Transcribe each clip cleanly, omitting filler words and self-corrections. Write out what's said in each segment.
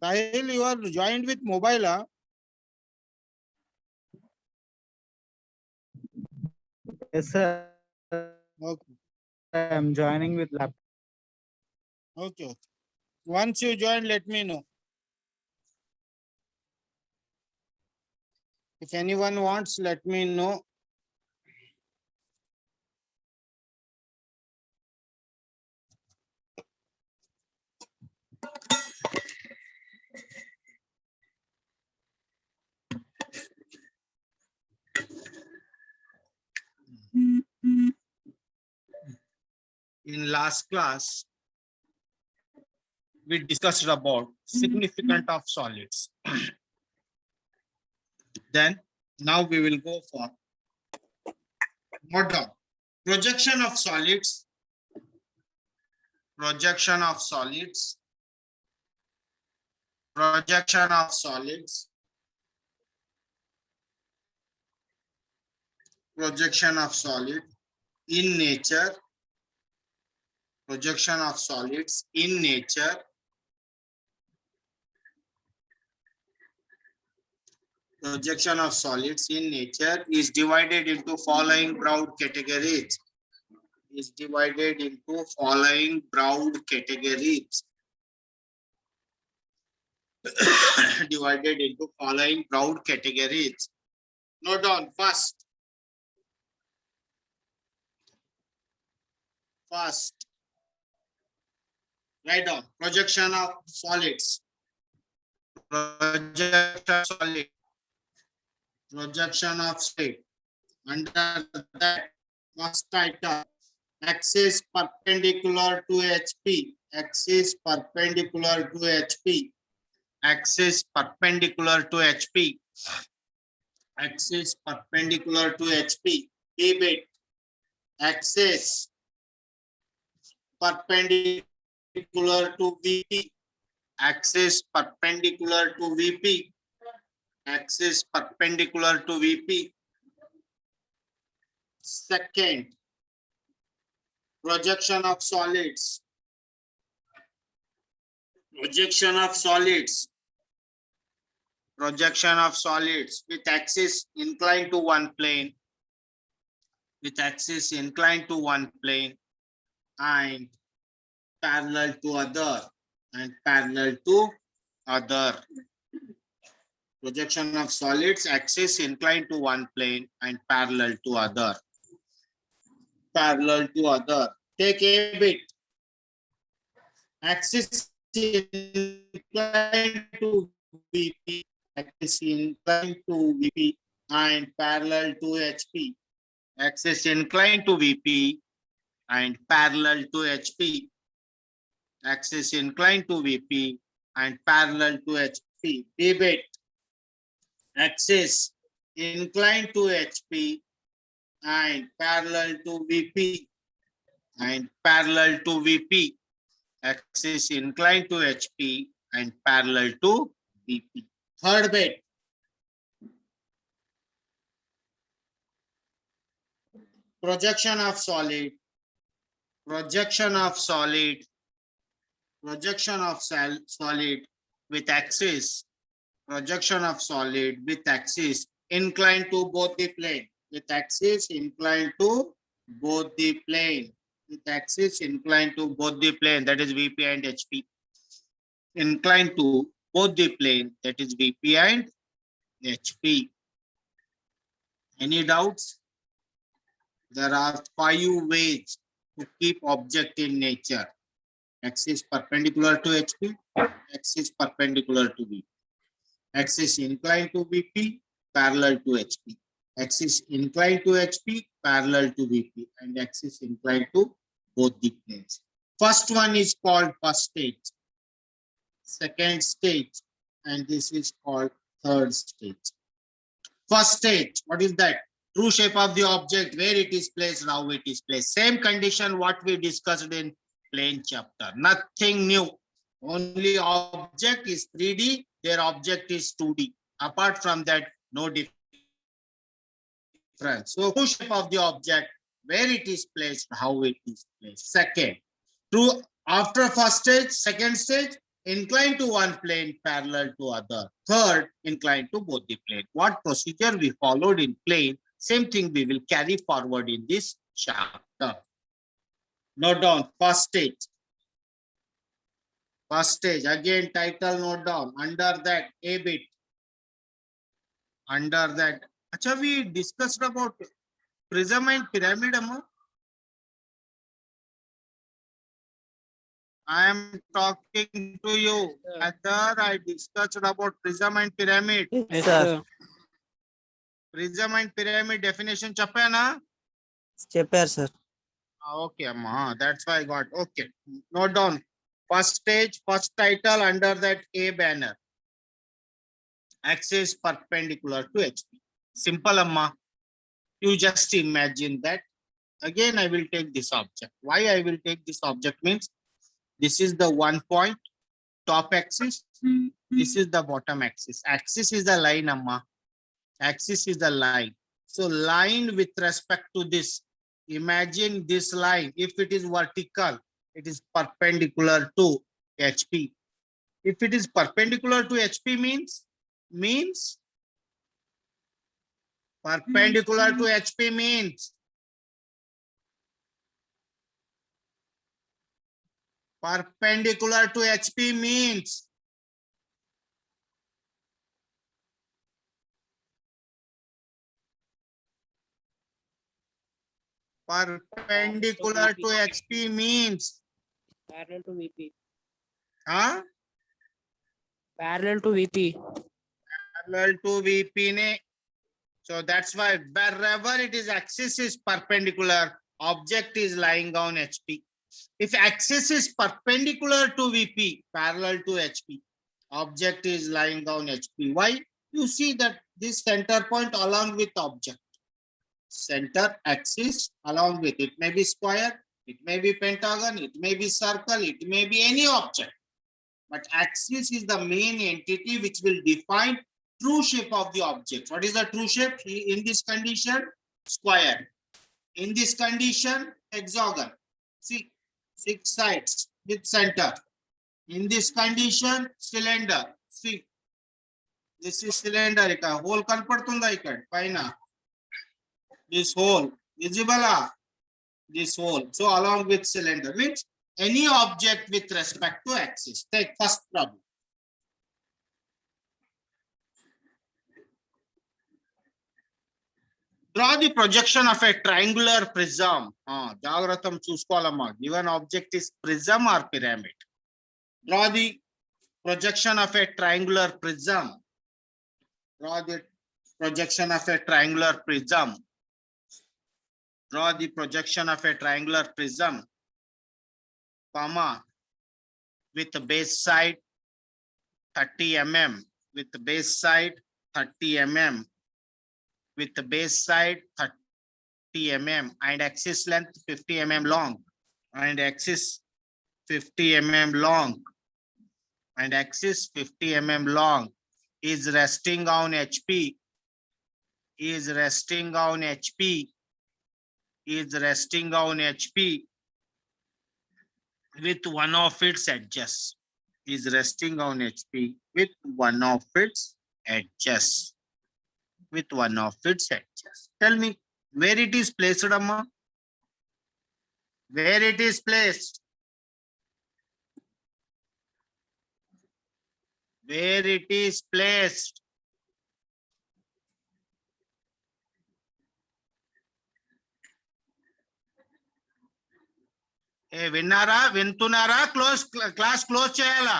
Sahil, you are joined with mobile, huh? Yes, sir. Okay. I am joining with laptop. Okay. Once you join, let me know. If anyone wants, let me know. In last class, we discussed about significance of solids. Then, now we will go for model. Projection of solids. Projection of solids. Projection of solids. Projection of solid in nature. Projection of solids in nature. Projection of solids in nature is divided into following broad categories. Is divided into following broad categories. Divided into following broad categories. Note down first. First. Write down projection of solids. Projection of solid. Projection of solid. Under that, first title, axis perpendicular to HP. Axis perpendicular to HP. Axis perpendicular to HP. Axis perpendicular to HP. Pivot. Axis perpendicular to VP. Axis perpendicular to VP. Axis perpendicular to VP. Second, projection of solids. Projection of solids. Projection of solids with axis inclined to one plane. With axis inclined to one plane and parallel to other. And parallel to other. Projection of solids, axis inclined to one plane and parallel to other. Parallel to other. Take a bit. Axis inclined to VP. Axis inclined to VP and parallel to HP. Axis inclined to VP and parallel to HP. Axis inclined to VP and parallel to HP. Pivot. Axis inclined to HP and parallel to VP and parallel to VP. Axis inclined to HP and parallel to VP. Third bit. Projection of solid. Projection of solid. Projection of solid with axis. Projection of solid with axis inclined to both the plane. With axis inclined to both the plane. With axis inclined to both the plane, that is VP and HP. Inclined to both the plane, that is VP and HP. Any doubts? There are 5 ways to keep object in nature. Axis perpendicular to HP, axis perpendicular to VP. Axis inclined to VP, parallel to HP. Axis inclined to HP, parallel to VP, and axis inclined to both the planes. First one is called first stage, second stage, and this is called third stage. First stage, what is that? True shape of the object, where it is placed, how it is placed. Same condition what we discussed in plane chapter. Nothing new. Only object is 3D, their object is 2D. Apart from that, no difference. So, true shape of the object, where it is placed, how it is placed. Second, true after first stage, second stage, inclined to one plane parallel to other. Third, inclined to both the plane. What procedure we followed in plane, same thing we will carry forward in this chapter. Note down first stage. First stage, again title note down. Under that, A bit. Under that. Acha, we discussed about prism and pyramid, amma. I am talking to you. Whether I discussed about prism and pyramid. Yes, sir. Prism and pyramid definition chappa na? చెప్పారు sir. Okay, amma. That's why I got. Okay. Note down. First stage, first title, under that A banner. Axis perpendicular to HP. Simple, amma. You just imagine that. Again, I will take this object. Why I will take this object means this is the 1 point, top axis. This is the bottom axis. Axis is the line, amma. Axis is the line. So line with respect to this. Imagine this line. If it is vertical, it is perpendicular to HP. If it is perpendicular to HP means perpendicular to HP means perpendicular to HP means perpendicular to HP means Parallel to VP. huh? Parallel to VP. Parallel to VP ne. So that's why wherever it is axis is perpendicular, object is lying on HP. If axis is perpendicular to VP, parallel to HP, object is lying down HP. Why? You see that this center point along with object. Center axis along with it may be square, it may be pentagon, it may be circle, it may be any object. But axis is the main entity which will define true shape of the object. What is the true shape? In this condition, square. In this condition, hexagon. See, 6 sides with center. In this condition, cylinder. See, this is cylinder. Hole kanpadtunda ikkada paina. This hole visible. This hole. So along with cylinder means any object with respect to axis. Take first problem. Draw the projection of a triangular prism. Jagratham chuskovalama. Given object is prism or pyramid. Draw the projection of a triangular prism. Draw the projection of a triangular prism. Draw the projection of a triangular prism, comma, with the base side 30 mm, with the base side 30 mm, with the base side 30 mm and axis length 50 mm long, and axis 50 mm long, and axis 50 mm long is resting on HP, is resting on HP, is resting on HP with one of its edges, is resting on HP with one of its edges, with one of its edges. Tell me where it is placed, Amma? Where it is placed? Where it is placed? విన్నారా వింటున్నారా class close చేయాలా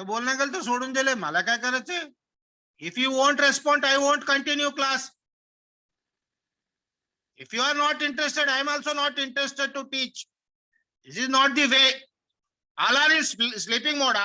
बोलने गल तो छोड़ून दिले मला काय करायचे if you won't respond I won't continue class if you are not interested I am also not interested to teach this is not the way all are in sleeping mode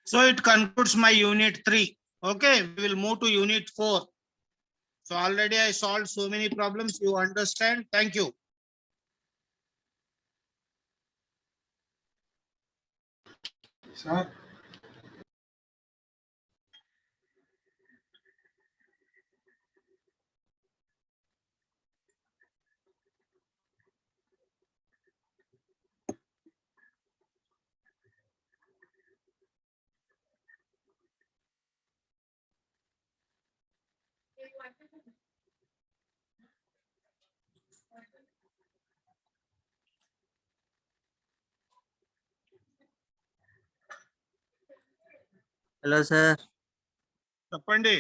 So it concludes my unit 3. Okay, we will move to unit 4. So already I solved so many problems. You understand? Thank you. Sir, Hello, sir. Chappandi.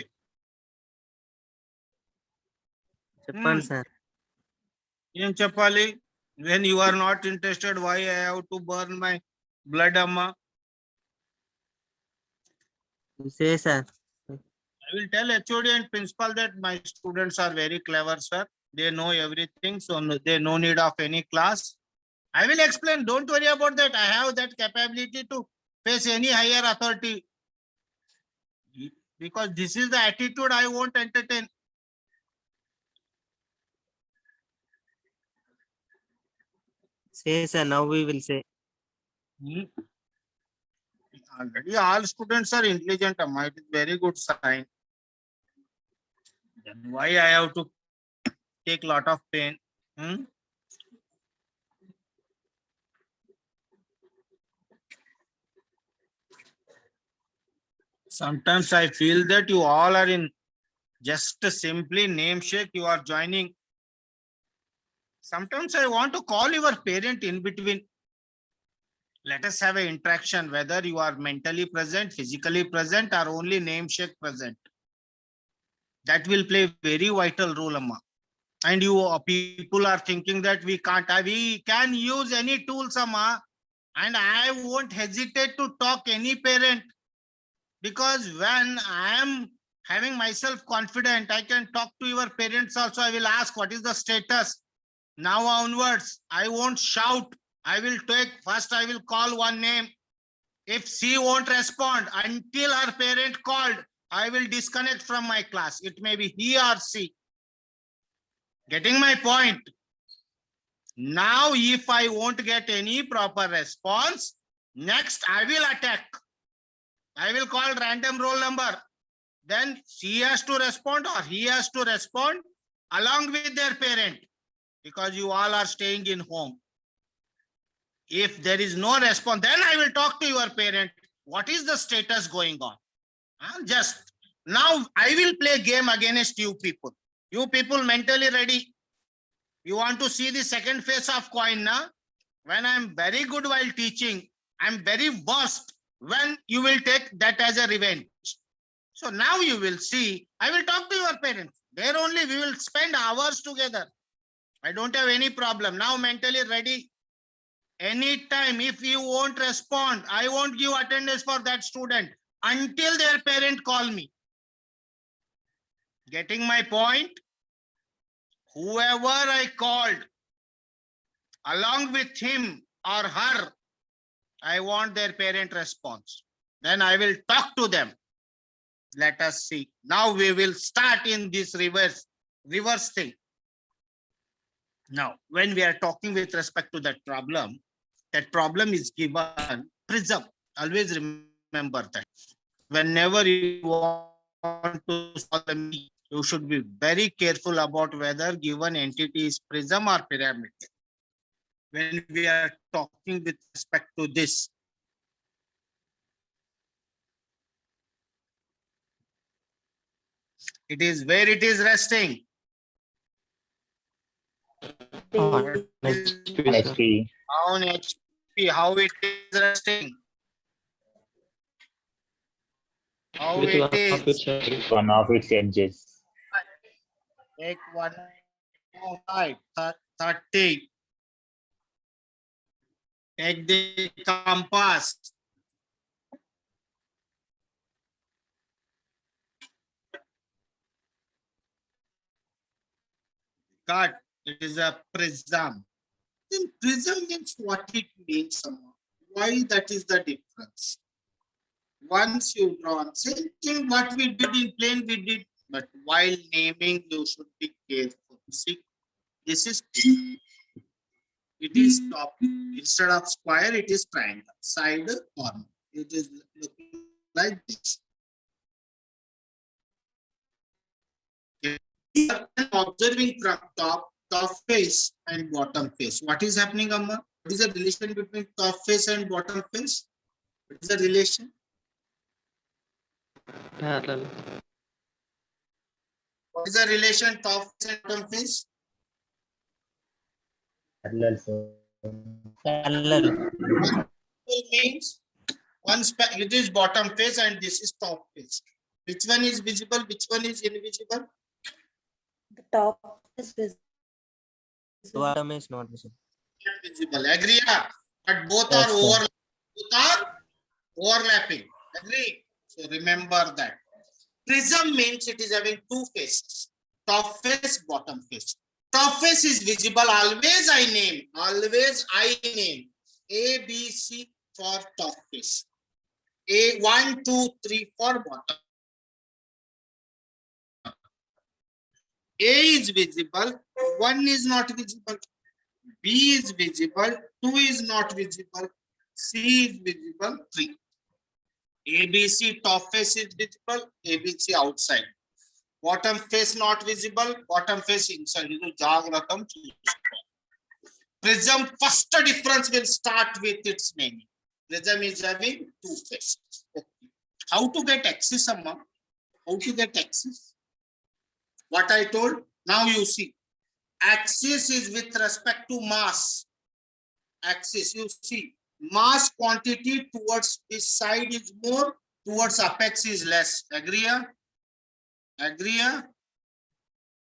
చెప్పండి sir. Em Chappali, when you are not interested, why I have to burn my blood, Amma? Say sir. I will tell HOD and principal that my students are very clever, sir. They know everything, so they no need of any class. I will explain. Don't worry about that. I have that capability to face any higher authority. Because this is the attitude I won't entertain. Say sir, now we will say. Already all students are intelligent, Amma. It is very good sign. Then why I have to take lot of pain? Sometimes I feel that you all are in just simply name shake. You are joining. Sometimes I want to call your parent in between. Let us have an interaction, whether you are mentally present, physically present, or only name shake present. That will play very vital role, Amma. And you people are thinking that we can't. We can use any tools, Amma. And I won't hesitate to talk any parent, because when I am having myself confident, I can talk to your parents also. I will ask, what is the status? Now onwards, I won't shout. I will take, first I will call one name. If she won't respond until her parent called, I will disconnect from my class. It may be he or she. Getting my point? Now, if I won't get any proper response, next I will attack. I will call random roll number. Then she has to respond or he has to respond along with their parent, because you all are staying in home. If there is no response, then I will talk to your parent. What is the status going on? Just now I will play game against you people. You people mentally ready? You want to see the second face of coin, na? When I'm very good while teaching, I'm very worst when you will take that as a revenge. So now you will see, I will talk to your parents. There only we will spend hours together. I don't have any problem. Now mentally ready. Anytime if you won't respond, I won't give attendance for that student until their parent call me. Getting my point? Whoever I called, along with him or her, I want their parent response. Then I will talk to them. Let us see. Now we will start in this reverse thing. Now, when we are talking with respect to that problem is given prism. Always remember that. Whenever you want to solve the meaning, you should be very careful about whether given entity is prism or pyramid. When we are talking with respect to this, it is where it is resting. On HP. On HP, how it is resting. How With it one of is. its edges. One of its edges. Take 105, 30. Take the compass. Cut. It is a prism. Then prism means what it means. Why that is the difference? Once you draw, same thing what we did in plane, we did, but while naming, you should be careful. See, this is it is top. Instead of square, it is triangle. Side, corner. It is looking like this. Here, observing from top face and bottom face. What is happening, Amma? What is the relation between top face and bottom face? What is the relation? parallel. What is the relation top face and bottom face? Parallel, sir. Parallel. It means it is bottom face and this is top face. Which one is visible? Which one is invisible? The top is visible. Bottom is not visible. Not visible. Agree? Yeah? But both Yes, are sir. overlapping. Both are overlapping. Agree? So remember that. Prism means it is having two faces. Top face, bottom face. Top face is visible. Always I name. Always I name. A, B, C for top face. A, 1, 2, 3 for bottom. A is visible, 1 is not visible, B is visible, 2 is not visible, C is visible, 3. ABC top face is visible, ABC outside. Bottom face not visible, bottom face inside. Prism first difference will start with its naming. Prism is having two faces. Okay. How to get axis, Amma? How to get axis? What I told, now you see. Axis is with respect to mass. Axis, you see. Mass quantity towards this side is more, towards apex is less. Agree? Agree?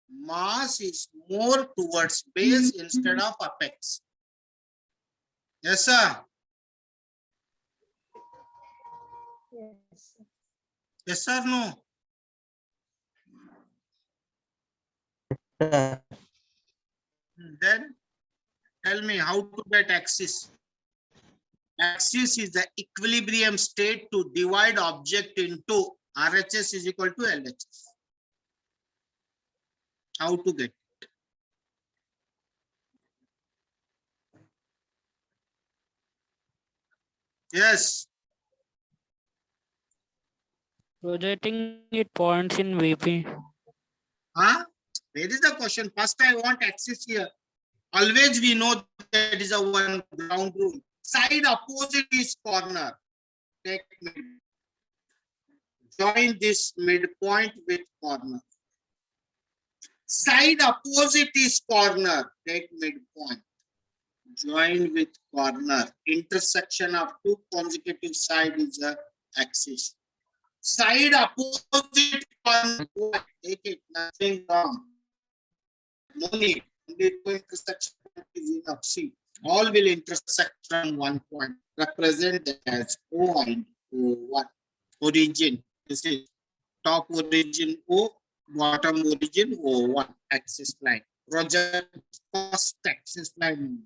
Mass is more towards base instead of apex. Yes, sir. Yes. Yes, sir, no. Then tell me how to get axis. Axis is the equilibrium state to divide object into RHS is equal to LHS. How to get? Yes. Projecting it points in VP. Huh? Where is the question? First, I want axis here. Always we know that is a one ground rule. Side opposite is corner. Take mid. Join this midpoint with corner. Side opposite is corner. Take midpoint. Join with corner. Intersection of two consecutive sides is a axis. Side opposite corner. Take it. Nothing wrong. No need. Only two intersection is enough. See, all will intersect from one point. Represent that as O and O1. Origin. This is top origin O, bottom origin O1. Axis line. Project first axis line.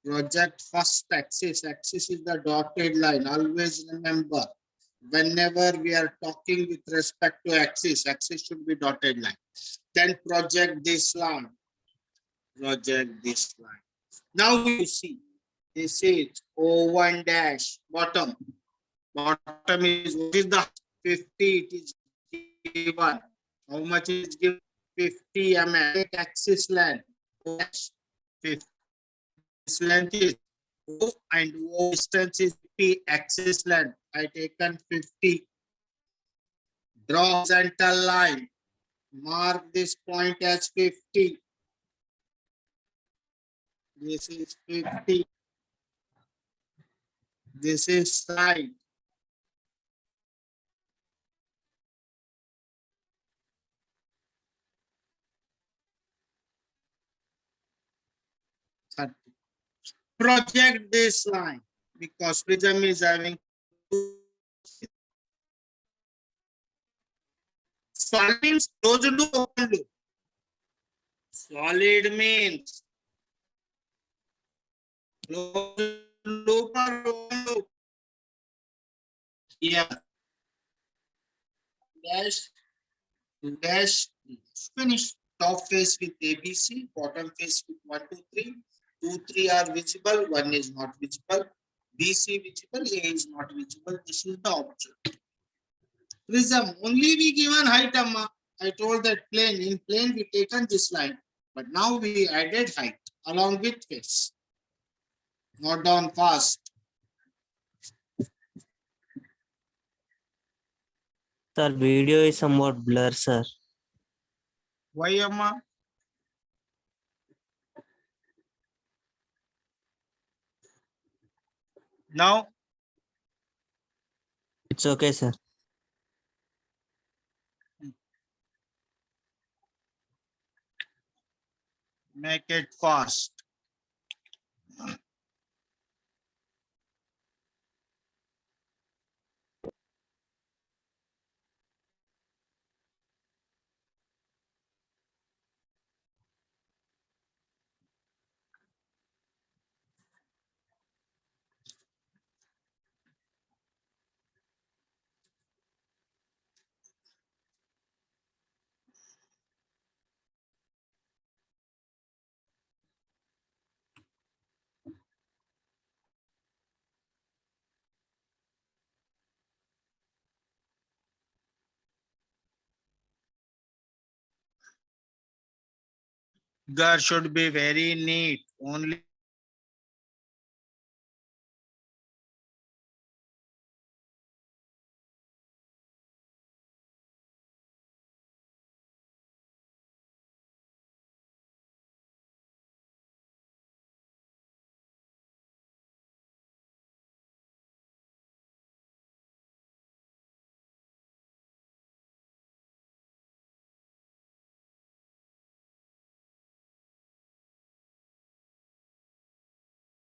Project first axis. Axis is the dotted line. Always remember, whenever we are talking with respect to axis, axis should be dotted line. Then project this line. Project this line. Now you see, this is O1 dash bottom. Bottom is, what is the 50? It is given. How much is given? 50 mm. Take axis length. Dash 50. This length is O and O distance is 50. Axis length I taken 50. Draw horizontal line. Mark this point as 50. This is 50. This is side. Project this line because prism is having two. Solid means closed loop, open loop. Solid means closed loop or open loop. Yeah. Dash finish. Top face with ABC, bottom face with 1, 2, 3. 2, 3 are visible, 1 is not visible. BC visible, A is not visible. This is the object. Prism only we given height, Amma. I told that plane. In plane we taken this line, but now we added height along with face. Note down fast. Sir, video is somewhat blur, sir. Why, Amma? Now It's okay, sir. make it fast. Figure should be very neat. Only